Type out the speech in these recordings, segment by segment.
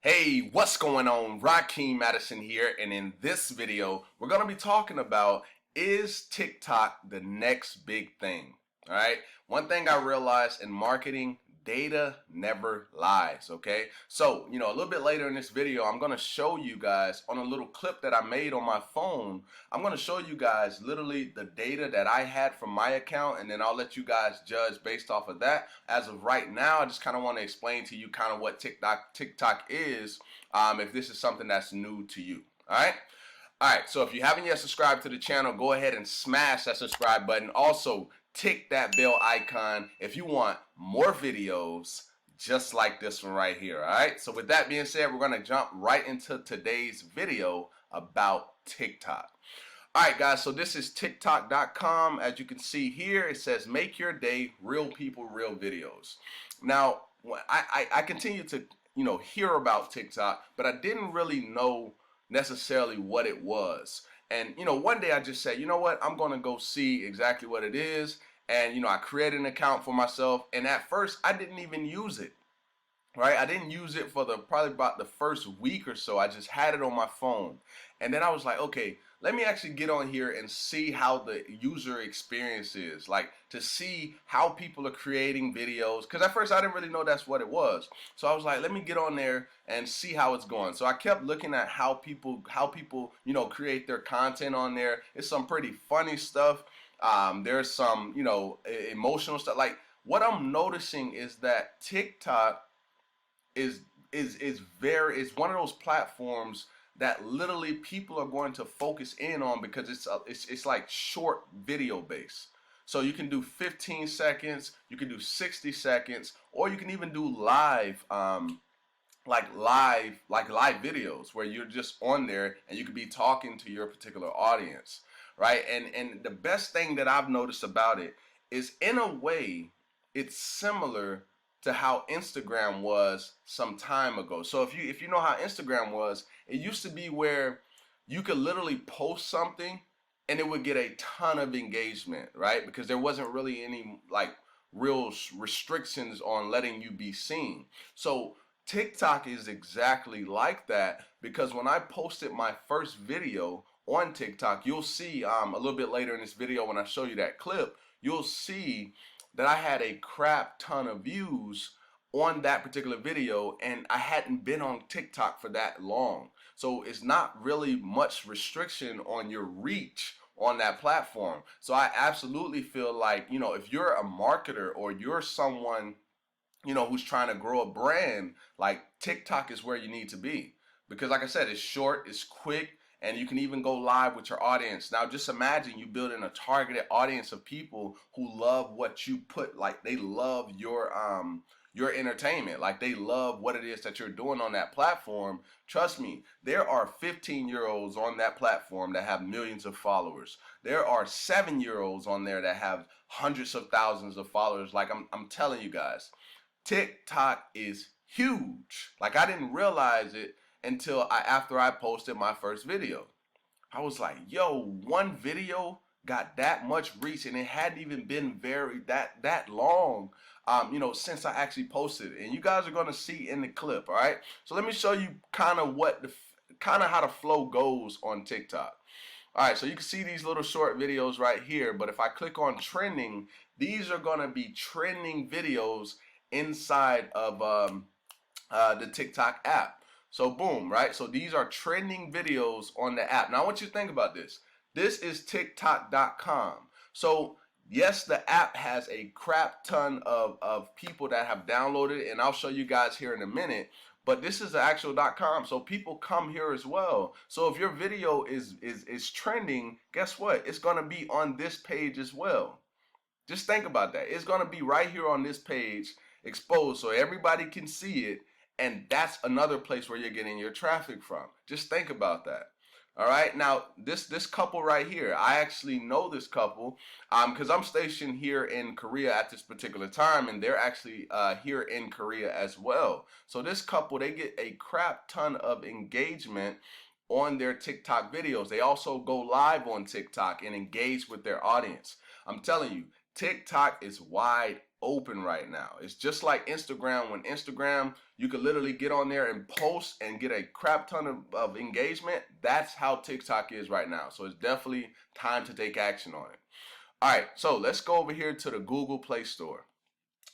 Hey, what's going on? Rakeem Madison here, and in this video, we're going to be talking about, is TikTok the next big thing? All right. One thing I realized in marketing, data never lies. Okay. So, a little bit later in this video, I'm going to show you guys on a little clip that I made on my phone. I'm going to show you guys literally the data that I had from my account, and then I'll let you guys judge based off of that. As of right now, I just kind of want to explain to you kind of what TikTok is, if this is something that's new to you. All right. All right, so if you haven't yet subscribed to the channel, go ahead and smash that subscribe button. Also, tick that bell icon if you want more videos just like this one right here, all right? So with that being said, we're going to jump right into today's video about TikTok. All right, guys, so this is TikTok.com. As you can see here, it says, make your day, real people, real videos. Now, I continue to, hear about TikTok, but I didn't really know necessarily what it was. And one day I just said, you know what, I'm going to go see exactly what it is. And I created an account for myself, and at first I didn't even use it. Right? I didn't use it for probably about the first week or so. I just had it on my phone. And then I was like, okay, let me actually get on here and see how the user experience is, like to see how people are creating videos. Because at first I didn't really know that's what it was. So I was like, let me get on there and see how it's going. So I kept looking at how people create their content on there. It's some pretty funny stuff. There's some emotional stuff. Like what I'm noticing is that TikTok is is one of those platforms that literally people are going to focus in on because it's like short video based. So you can do 15 seconds, you can do 60 seconds, or you can even do live live videos where you're just on there and you could be talking to your particular audience, right? And the best thing that I've noticed about it is, in a way, it's similar to how Instagram was some time ago. So if you know how Instagram was, it used to be where you could literally post something and it would get a ton of engagement, right? Because there wasn't really any like real restrictions on letting you be seen. So TikTok is exactly like that, because when I posted my first video on TikTok, you'll see a little bit later in this video when I show you that clip, you'll see that I had a crap ton of views on that particular video, and I hadn't been on TikTok for that long. So it's not really much restriction on your reach on that platform. So I absolutely feel like, if you're a marketer or you're someone, who's trying to grow a brand, like TikTok is where you need to be. Because like I said, it's short, it's quick, and you can even go live with your audience. Now just imagine you building a targeted audience of people who love what you put, like they love your entertainment, like they love what it is that you're doing on that platform. Trust me, there are 15-year-olds on that platform that have millions of followers. There are 7-year-olds on there that have hundreds of thousands of followers. Like I'm telling you guys, TikTok is huge. Like I didn't realize it until after I posted my first video. I was like, yo, one video got that much reach, and it hadn't even been that long, since I actually posted it. And you guys are gonna see in the clip, all right? So let me show you kind of how the flow goes on TikTok. All right, so you can see these little short videos right here, but if I click on trending, these are gonna be trending videos inside of the TikTok app. So boom, right? So these are trending videos on the app. Now I want you to think about this. This is TikTok.com. So yes, the app has a crap ton of people that have downloaded it, and I'll show you guys here in a minute. But this is the actual .com, so people come here as well. So if your video is trending, guess what? It's gonna be on this page as well. Just think about that. It's gonna be right here on this page, exposed, so everybody can see it, and that's another place where you're getting your traffic from. Just think about that. All right, now this couple right here, I actually know this couple because I'm stationed here in Korea at this particular time, and they're actually here in Korea as well. So this couple, they get a crap ton of engagement on their TikTok videos. They also go live on TikTok and engage with their audience. I'm telling you, TikTok is wide open right now. It's just like Instagram. When Instagram, you could literally get on there and post and get a crap ton of engagement. That's how TikTok is right now. So it's definitely time to take action on it. All right, so let's go over here to the Google Play Store.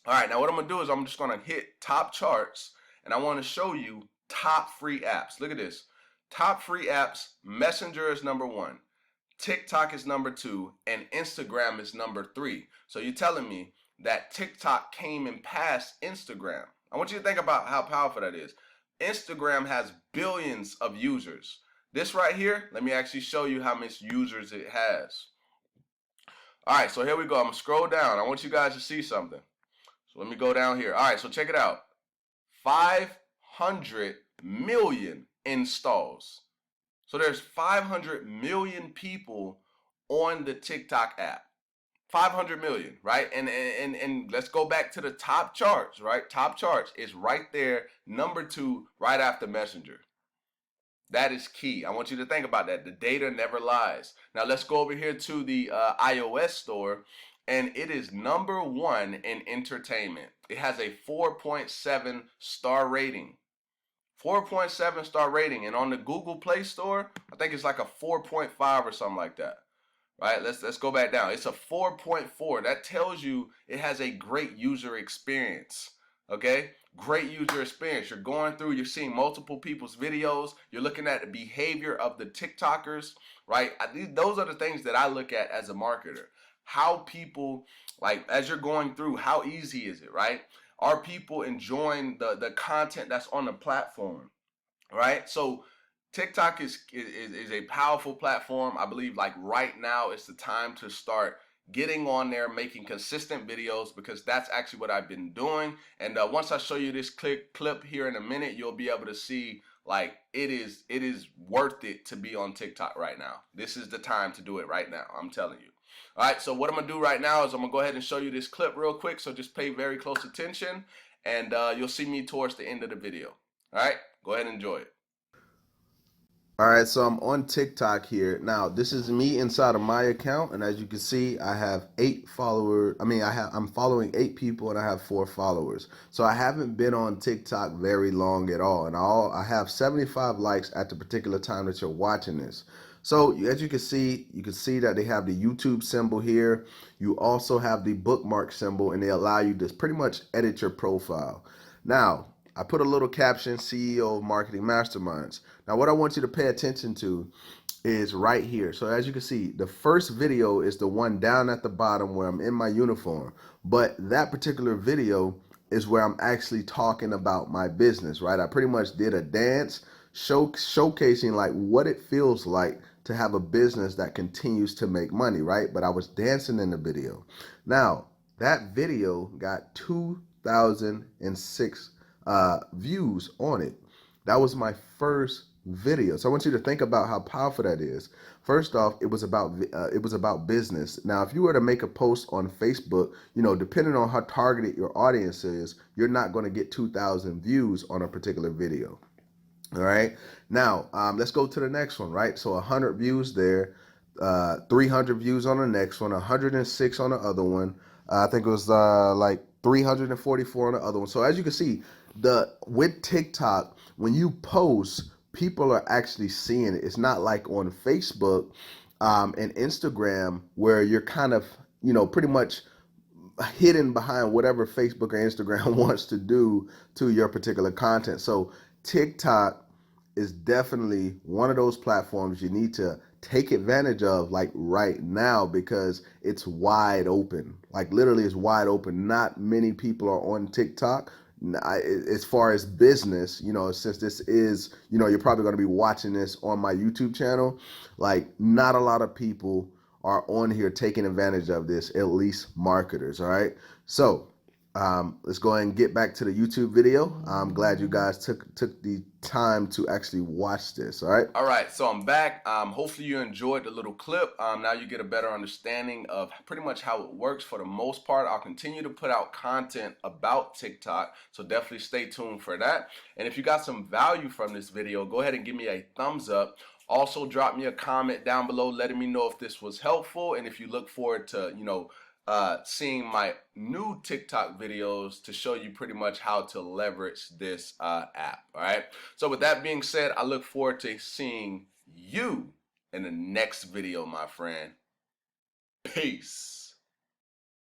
All right, now what I'm gonna do is I'm just gonna hit top charts, and I wanna show you top free apps. Look at this. Top free apps, Messenger is number 1, TikTok is number 2, and Instagram is number 3. So you're telling me that TikTok came and passed Instagram. I want you to think about how powerful that is. Instagram has billions of users. This right here, let me actually show you how many users it has. All right, so here we go. I'm gonna scroll down. I want you guys to see something. So let me go down here. All right, so check it out. 500 million installs. So there's 500 million people on the TikTok app. 500 million, right? And let's go back to the top charts, right? Top charts is right there, number 2, right after Messenger. That is key. I want you to think about that. The data never lies. Now let's go over here to the iOS store, and it is number 1 in entertainment. It has a 4.7 star rating. 4.7 star rating, and on the Google Play Store, I think it's like a 4.5 or something like that. Right? Let's go back down. It's a 4.4. That tells you it has a great user experience. Okay? Great user experience. You're going through, you're seeing multiple people's videos, you're looking at the behavior of the TikTokers, right? Those are the things that I look at as a marketer. How people, like, as you're going through, how easy is it, right? Are people enjoying the content that's on the platform, right? So TikTok is a powerful platform. I believe like right now is the time to start getting on there, making consistent videos, because that's actually what I've been doing. And once I show you this clip here in a minute, you'll be able to see like it is worth it to be on TikTok right now. This is the time to do it right now. I'm telling you. All right, so what I'm gonna do right now is I'm gonna go ahead and show you this clip real quick. So just pay very close attention, and you'll see me towards the end of the video. All right, go ahead and enjoy it. All right, so I'm on TikTok here. Now, this is me inside of my account, and as you can see, I have 8 followers. I'm following 8 people, and I have 4 followers. So I haven't been on TikTok very long at all, and I have 75 likes at the particular time that you're watching this. So as you can see that they have the YouTube symbol here. You also have the bookmark symbol, and they allow you to pretty much edit your profile. Now, I put a little caption, CEO of Marketing Masterminds. Now, what I want you to pay attention to is right here. So as you can see, the first video is the one down at the bottom where I'm in my uniform. But that particular video is where I'm actually talking about my business, right? I pretty much did a dance showcasing like what it feels like to have a business that continues to make money, right? But I was dancing in the video. Now, that video got 2,006 views on it. That was my first video. So I want you to think about how powerful that is. First off, it was about business. Now, if you were to make a post on Facebook, depending on how targeted your audience is, you're not going to get 2,000 views on a particular video. All right. Now, let's go to the next one, right? So 100 views there, 300 views on the next one, 106 on the other one. I think it was like 344 on the other one. So as you can see, with TikTok, when you post, people are actually seeing it. It's not like on Facebook and Instagram where you're kind of, pretty much hidden behind whatever Facebook or Instagram wants to do to your particular content. So TikTok is definitely one of those platforms you need to take advantage of like right now, because it's wide open. Like literally it's wide open. Not many people are on TikTok. As far as business, since this is, you're probably going to be watching this on my YouTube channel, like not a lot of people are on here taking advantage of this, at least marketers. All right. So let's go ahead and get back to the YouTube video. I'm glad you guys took the time to actually watch this. All right. So I'm back. Hopefully you enjoyed the little clip. Now you get a better understanding of pretty much how it works. For the most part, I'll continue to put out content about TikTok, so definitely stay tuned for that. And if you got some value from this video, go ahead and give me a thumbs up. Also drop me a comment down below letting me know if this was helpful, and if you look forward to seeing my new TikTok videos to show you pretty much how to leverage this app. All right. So with that being said, I look forward to seeing you in the next video, my friend. Peace.